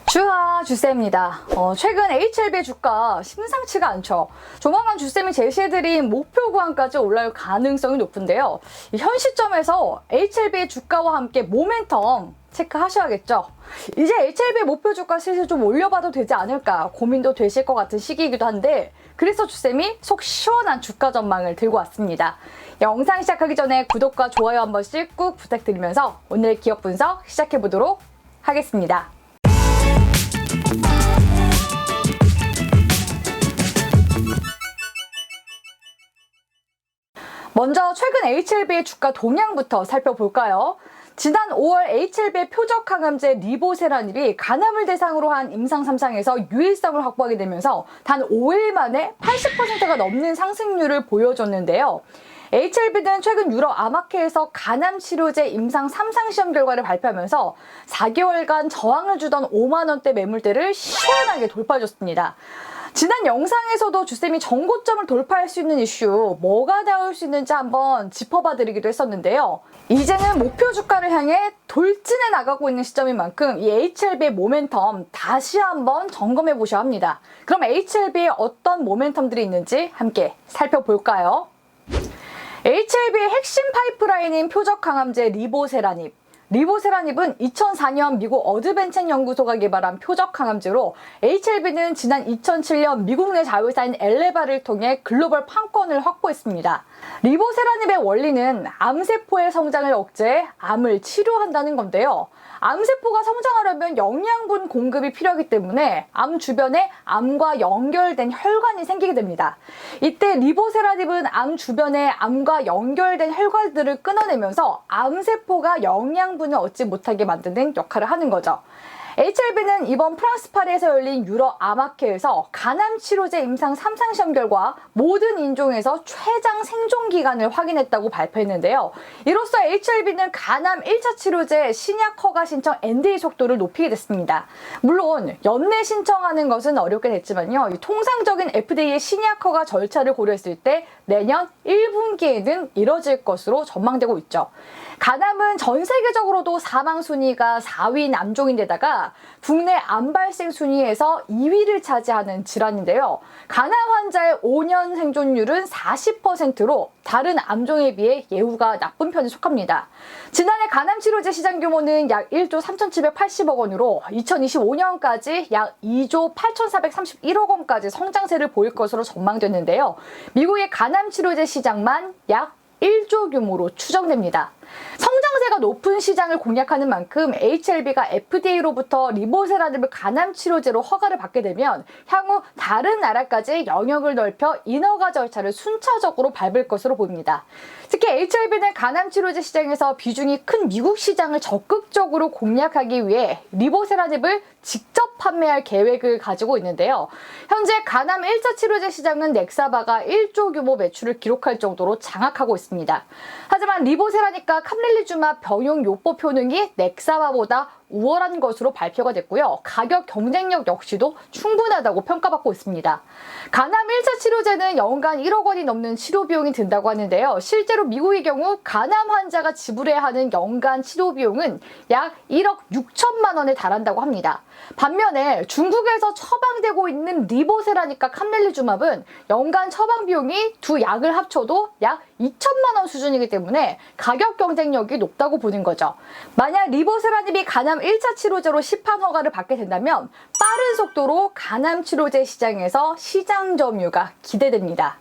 주하 주쌤입니다. 최근 HLB 주가 심상치가 않죠. 조만간 주쌤이 제시해드린 목표 구간까지 올라올 가능성이 높은데요. 현 시점에서 HLB 주가와 함께 모멘텀 체크하셔야겠죠. 이제 HLB 목표 주가 슬슬 좀 올려봐도 되지 않을까 고민도 되실 것 같은 시기이기도 한데, 그래서 주쌤이 속 시원한 주가 전망을 들고 왔습니다. 영상 시작하기 전에 구독과 좋아요 한 번씩 꾹 부탁드리면서 오늘 기업 분석 시작해보도록 하겠습니다. 먼저 최근 HLB의 주가 동향부터 살펴볼까요? 지난 5월 HLB의 표적 항암제 리보세라닙이 간암을 대상으로 한 임상 3상에서 유일성을 확보하게 되면서 단 5일 만에 80%가 넘는 상승률을 보여줬는데요. HLB는 최근 유럽 아마케에서 간암 치료제 임상 3상 시험 결과를 발표하면서 4개월간 저항을 주던 5만 원대 매물대를 시원하게 돌파해줬습니다. 지난 영상에서도 주쌤이 전고점을 돌파할 수 있는 이슈 뭐가 나올 수 있는지 한번 짚어봐드리기도 했었는데요. 이제는 목표 주가를 향해 돌진해 나가고 있는 시점인 만큼 이 HLB의 모멘텀 다시 한번 점검해 보셔야 합니다. 그럼 HLB에 어떤 모멘텀들이 있는지 함께 살펴볼까요? HLB의 핵심 파이프라인인 표적 항암제 리보세라닙. 리보세라닙은 2004년 미국 어드벤첸 연구소가 개발한 표적 항암제로 HLB는 지난 2007년 미국 내 자회사인 엘레바를 통해 글로벌 판권을 확보했습니다. 리보세라닙의 원리는 암세포의 성장을 억제해 암을 치료한다는 건데요. 암세포가 성장하려면 영양분 공급이 필요하기 때문에 암 주변에 암과 연결된 혈관이 생기게 됩니다. 이때 리보세라닙은 암 주변에 암과 연결된 혈관들을 끊어내면서 암세포가 영양분을 얻지 못하게 만드는 역할을 하는 거죠. HLB는 이번 프랑스 파리에서 열린 유럽 아마케에서 간암 치료제 임상 3상 시험 결과 모든 인종에서 최장 생존 기간을 확인했다고 발표했는데요. 이로써 HLB는 간암 1차 치료제 신약 허가 신청 NDA 속도를 높이게 됐습니다. 물론 연내 신청하는 것은 어렵게 됐지만요. 통상적인 FDA의 신약 허가 절차를 고려했을 때 내년 1분기에는 이뤄질 것으로 전망되고 있죠. 간암은 전 세계적으로도 사망 순위가 4위인 암종인데다가 국내 암 발생 순위에서 2위를 차지하는 질환인데요. 간암 환자의 5년 생존율은 40%로 다른 암종에 비해 예후가 나쁜 편에 속합니다. 지난해 간암 치료제 시장 규모는 약 1조 3,780억 원으로 2025년까지 약 2조 8,431억 원까지 성장세를 보일 것으로 전망됐는데요. 미국의 간암 치료제 시장만 약 1조 규모로 추정됩니다. 성장세가 높은 시장을 공략하는 만큼 HLB가 FDA로부터 리보세라닙을 간암 치료제로 허가를 받게 되면 향후 다른 나라까지 영역을 넓혀 인허가 절차를 순차적으로 밟을 것으로 보입니다. 특히 HLB는 간암 치료제 시장에서 비중이 큰 미국 시장을 적극적으로 공략하기 위해 리보세라닙을 직접 판매할 계획을 가지고 있는데요. 현재 간암 1차 치료제 시장은 넥사바가 1조 규모 매출을 기록할 정도로 장악하고 있습니다. 하지만 리보세라닙과 캄렐리주마 병용 요법 효능이 넥사바보다 우월한 것으로 발표가 됐고요. 가격 경쟁력 역시도 충분하다고 평가받고 있습니다. 간암 1차 치료제는 연간 1억 원이 넘는 치료 비용이 든다고 하는데요. 실제로 미국의 경우 간암 환자가 지불해야 하는 연간 치료 비용은 약 1억 6천만 원에 달한다고 합니다. 반면에 중국에서 처방되고 있는 리보세라닙과 캄렐리주맙은 연간 처방 비용이 두 약을 합쳐도 약 2천만 원 수준이기 때문에 가격 경쟁력이 높다고 보는 거죠. 만약 리보세라닙이 간암 1차 치료제로 시판 허가를 받게 된다면 빠른 속도로 간암 치료제 시장에서 시장 점유가 기대됩니다.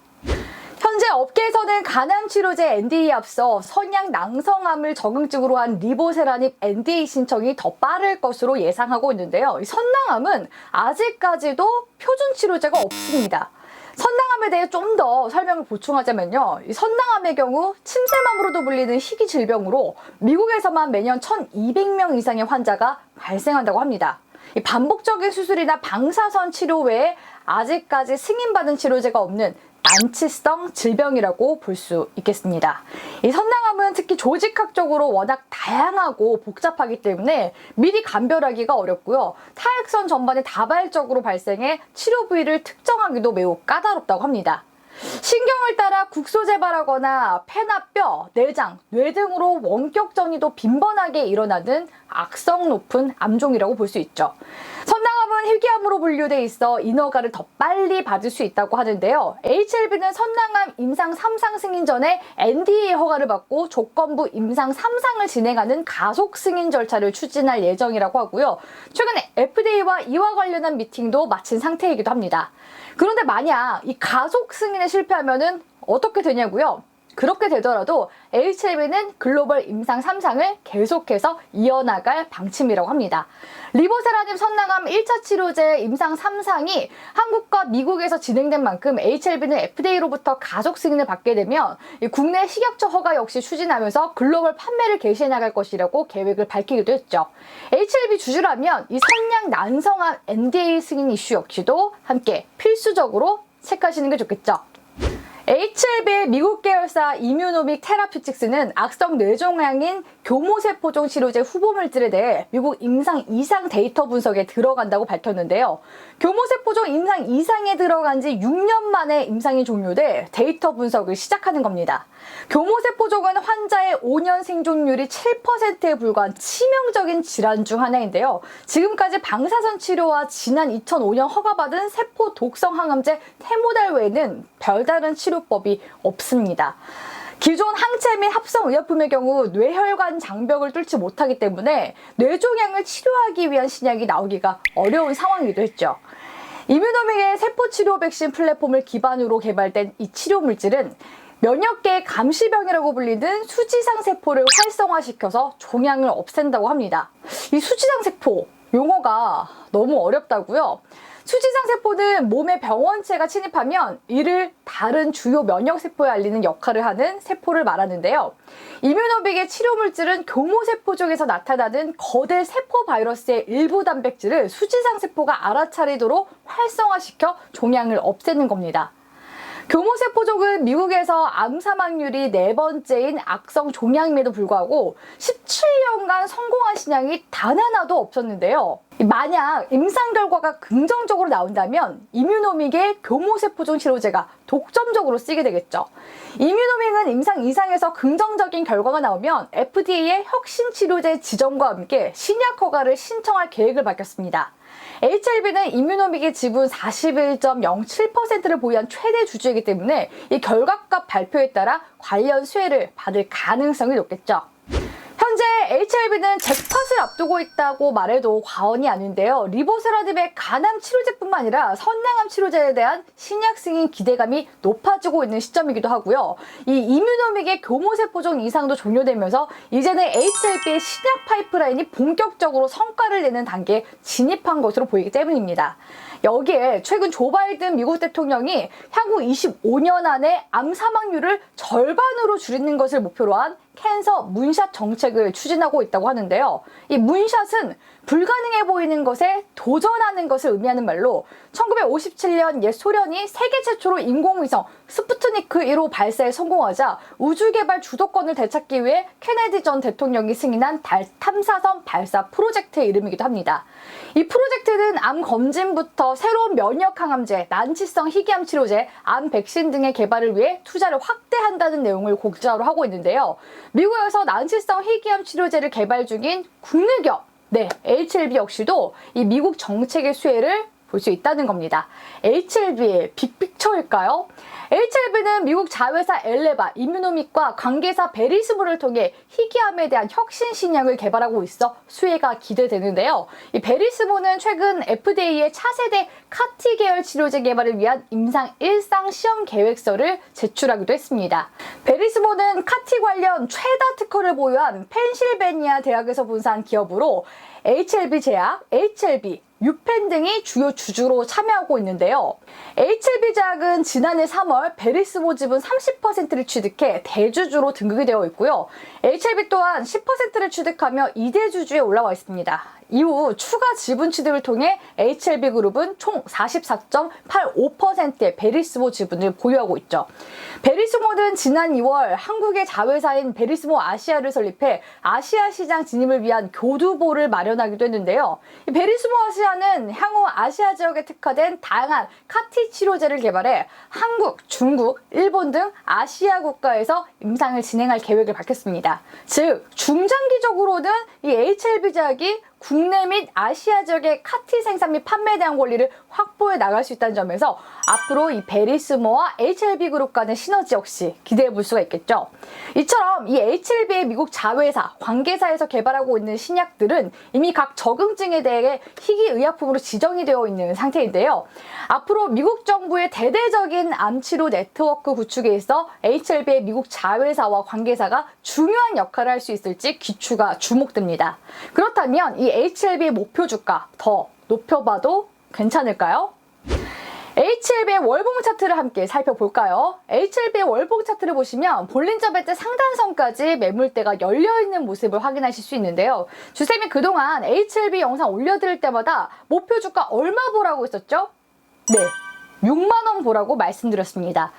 현재 업계에서는 간암 치료제 NDA에 앞서 선약 낭성암을 적응증으로 한 리보세라닙 NDA 신청이 더 빠를 것으로 예상하고 있는데요. 선낭암은 아직까지도 표준 치료제가 없습니다. 선낭암에 대해 좀 더 설명을 보충하자면요. 이 선낭암의 경우 침샘암으로도 불리는 희귀 질병으로 미국에서만 매년 1,200명 이상의 환자가 발생한다고 합니다. 이 반복적인 수술이나 방사선 치료 외에 아직까지 승인받은 치료제가 없는 난치성 질병이라고 볼 수 있겠습니다. 이 선낭암은 특히 조직학적으로 워낙 다양하고 복잡하기 때문에 미리 감별하기가 어렵고요. 타액선 전반에 다발적으로 발생해 치료 부위를 특정하기도 매우 까다롭다고 합니다. 신경을 따라 국소 재발하거나 폐나 뼈, 내장, 뇌 등으로 원격 전이도 빈번하게 일어나는 악성 높은 암종이라고 볼 수 있죠. 선낭암은 희귀암으로 분류돼 있어 인허가를 더 빨리 받을 수 있다고 하는데요. HLB는 선낭암 임상 3상 승인 전에 NDA 허가를 받고 조건부 임상 3상을 진행하는 가속 승인 절차를 추진할 예정이라고 하고요. 최근에 FDA와 이와 관련한 미팅도 마친 상태이기도 합니다. 그런데 만약 이 가속 승인에 실패하면은 어떻게 되냐고요? 그렇게 되더라도 HLB는 글로벌 임상 3상을 계속해서 이어나갈 방침이라고 합니다. 리보세라님 선낭암 1차 치료제 임상 3상이 한국과 미국에서 진행된 만큼 HLB는 FDA로부터 가속 승인을 받게 되면 국내 식약처 허가 역시 추진하면서 글로벌 판매를 개시해 나갈 것이라고 계획을 밝히기도 했죠. HLB 주주라면 이 선량 난성암 NDA 승인 이슈 역시도 함께 필수적으로 체크하시는 게 좋겠죠. HLB의 미국 계열사 이뮤노믹 테라퓨틱스는 악성 뇌종양인 교모세포종 치료제 후보 물질에 대해 미국 임상 2상 데이터 분석에 들어간다고 밝혔는데요. 교모세포종 임상 2상에 들어간 지 6년 만에 임상이 종료돼 데이터 분석을 시작하는 겁니다. 교모세포종은 환자의 5년 생존율이 7%에 불과한 치명적인 질환 중 하나인데요. 지금까지 방사선 치료와 지난 2005년 허가받은 세포 독성 항암제 테모달 외에는 별다른 치료법이 없습니다. 기존 항체 및 합성 의약품의 경우 뇌혈관 장벽을 뚫지 못하기 때문에 뇌종양을 치료하기 위한 신약이 나오기가 어려운 상황이기도 했죠. 이뮤노믹의 세포치료 백신 플랫폼을 기반으로 개발된 이 치료 물질은 면역계의 감시병이라고 불리는 수지상 세포를 활성화시켜서 종양을 없앤다고 합니다. 이 수지상 세포 용어가 너무 어렵다고요? 수지상 세포는 몸의 병원체가 침입하면 이를 다른 주요 면역세포에 알리는 역할을 하는 세포를 말하는데요. 이뮤노빅의 치료 물질은 교모세포 쪽에서 나타나는 거대 세포 바이러스의 일부 단백질을 수지상 세포가 알아차리도록 활성화시켜 종양을 없애는 겁니다. 교모세포족은 미국에서 암 사망률이 4번째인 악성 종양임에도 불구하고 17년간 성공한 신약이 단 하나도 없었는데요. 만약 임상 결과가 긍정적으로 나온다면 이뮤노믹의 교모세포종 치료제가 독점적으로 쓰이게 되겠죠. 이뮤노믹은 임상 2상에서 긍정적인 결과가 나오면 FDA의 혁신 치료제 지정과 함께 신약 허가를 신청할 계획을 밝혔습니다. HLB는 이뮤노믹의 지분 41.07%를 보유한 최대 주주이기 때문에 이 결과값 발표에 따라 관련 수혜를 받을 가능성이 높겠죠. 현재 HLB는 잭팟을 앞두고 있다고 말해도 과언이 아닌데요. 리보세라닙의 간암 치료제뿐만 아니라 선낭암 치료제에 대한 신약 승인 기대감이 높아지고 있는 시점이기도 하고요. 이 이뮤노믹의 교모세포종 이상도 종료되면서 이제는 HLB의 신약 파이프라인이 본격적으로 성과를 내는 단계에 진입한 것으로 보이기 때문입니다. 여기에 최근 조 바이든 미국 대통령이 향후 25년 안에 암 사망률을 절반으로 줄이는 것을 목표로 한 캔서 문샷 정책을 추진하고 있다고 하는데요. 이 문샷은 불가능해 보이는 것에 도전하는 것을 의미하는 말로 1957년 옛 소련이 세계 최초로 인공위성 스푸트니크 1호 발사에 성공하자 우주개발 주도권을 되찾기 위해 케네디 전 대통령이 승인한 달 탐사선 발사 프로젝트의 이름이기도 합니다. 이 프로젝트는 암 검진부터 새로운 면역 항암제, 난치성 희귀암 치료제, 암 백신 등의 개발을 위해 투자를 확대한다는 내용을 곡자로 하고 있는데요. 미국에서 난치성 희귀암 치료제를 개발 중인 국내 기업 HLB 역시도 이 미국 정책의 수혜를 볼 수 있다는 겁니다. HLB의 빅픽처일까요? HLB는 미국 자회사 엘레바, 이뮤노믹과 관계사 베리스모를 통해 희귀암에 대한 혁신 신약을 개발하고 있어 수혜가 기대되는데요. 이 베리스모는 최근 FDA의 차세대 카티 계열 치료제 개발을 위한 임상 1상 시험 계획서를 제출하기도 했습니다. 베리스모는 카티 관련 최다 특허를 보유한 펜실베니아 대학에서 분사한 기업으로 HLB 제약, HLB, 유펜 등이 주요 주주로 참여하고 있는데요. HLB 제약은 지난해 3월 베리스모 지분 30%를 취득해 대주주로 등극이 되어 있고요. HLB 또한 10%를 취득하며 2대 주주에 올라와 있습니다. 이후 추가 지분 취득을 통해 HLB 그룹은 총 44.85%의 베리스모 지분을 보유하고 있죠. 베리스모는 지난 2월 한국의 자회사인 베리스모 아시아를 설립해 아시아 시장 진입을 위한 교두보를 마련하기도 했는데요. 이 베리스모 아시아 아시아는 향후 아시아 지역에 특화된 다양한 CAR-T 치료제를 개발해 한국, 중국, 일본 등 아시아 국가에서 임상을 진행할 계획을 밝혔습니다. 즉, 중장기적으로는 이 HLB 제약이 국내 및 아시아 지역의 CAR-T 생산 및 판매에 대한 권리를 확보해 나갈 수 있다는 점에서 앞으로 이 베리스모와 HLB 그룹 간의 시너지 역시 기대해 볼 수가 있겠죠. 이처럼 이 HLB의 미국 자회사, 관계사에서 개발하고 있는 신약들은 이미 각 적응증에 대해 희귀의약품으로 지정이 되어 있는 상태인데요. 앞으로 미국 정부의 대대적인 암치료 네트워크 구축에 있어 HLB의 미국 자회사와 관계사가 중요한 역할을 할 수 있을지 귀추가 주목됩니다. 그렇다면 이 HLB의 목표 주가 더 높여봐도 괜찮을까요? HLB의 월봉 차트를 함께 살펴볼까요? HLB의 월봉 차트를 보시면 볼린저 밴드 상단선까지 매물대가 열려있는 모습을 확인하실 수 있는데요. 주쌤이 그동안 HLB 영상 올려드릴 때마다 목표 주가 얼마 보라고 했었죠? 네, 6만원 보라고 말씀드렸습니다.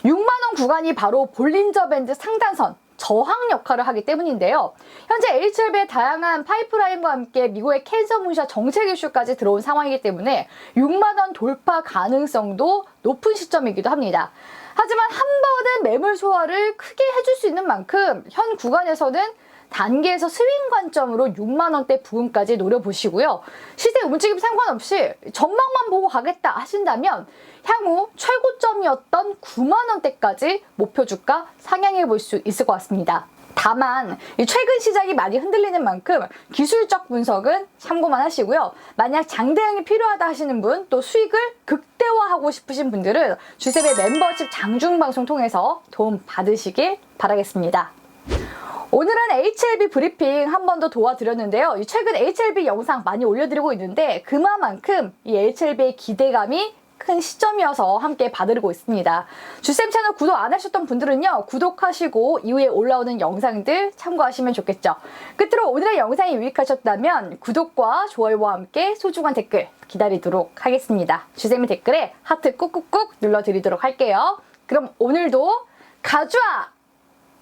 6만원 구간이 바로 볼린저 밴드 상단선, 저항 역할을 하기 때문인데요. 현재 HLB의 다양한 파이프라인과 함께 미국의 캔서 문샷 정책 이슈까지 들어온 상황이기 때문에 6만원 돌파 가능성도 높은 시점이기도 합니다. 하지만 한 번은 매물 소화를 크게 해줄 수 있는 만큼 현 구간에서는 단계에서 스윙 관점으로 6만원대 부근까지 노려보시고요. 시세 움직임 상관없이 전망만 보고 가겠다 하신다면 향후 최고점이었던 9만원대까지 목표 주가 상향해 볼 수 있을 것 같습니다. 다만 최근 시장이 많이 흔들리는 만큼 기술적 분석은 참고만 하시고요. 만약 장대응이 필요하다 하시는 분, 또 수익을 극대화하고 싶으신 분들은 주쌤의 멤버십 장중방송 통해서 도움 받으시길 바라겠습니다. 오늘은 HLB 브리핑 한 번 더 도와드렸는데요. 최근 HLB 영상 많이 올려드리고 있는데 그만큼 이 HLB의 기대감이 큰 시점이어서 함께 봐드리고 있습니다. 주쌤 채널 구독 안 하셨던 분들은요, 구독하시고 이후에 올라오는 영상들 참고하시면 좋겠죠. 끝으로 오늘의 영상이 유익하셨다면 구독과 좋아요와 함께 소중한 댓글 기다리도록 하겠습니다. 주쌤의 댓글에 하트 꾹꾹꾹 눌러드리도록 할게요. 그럼 오늘도 가져와!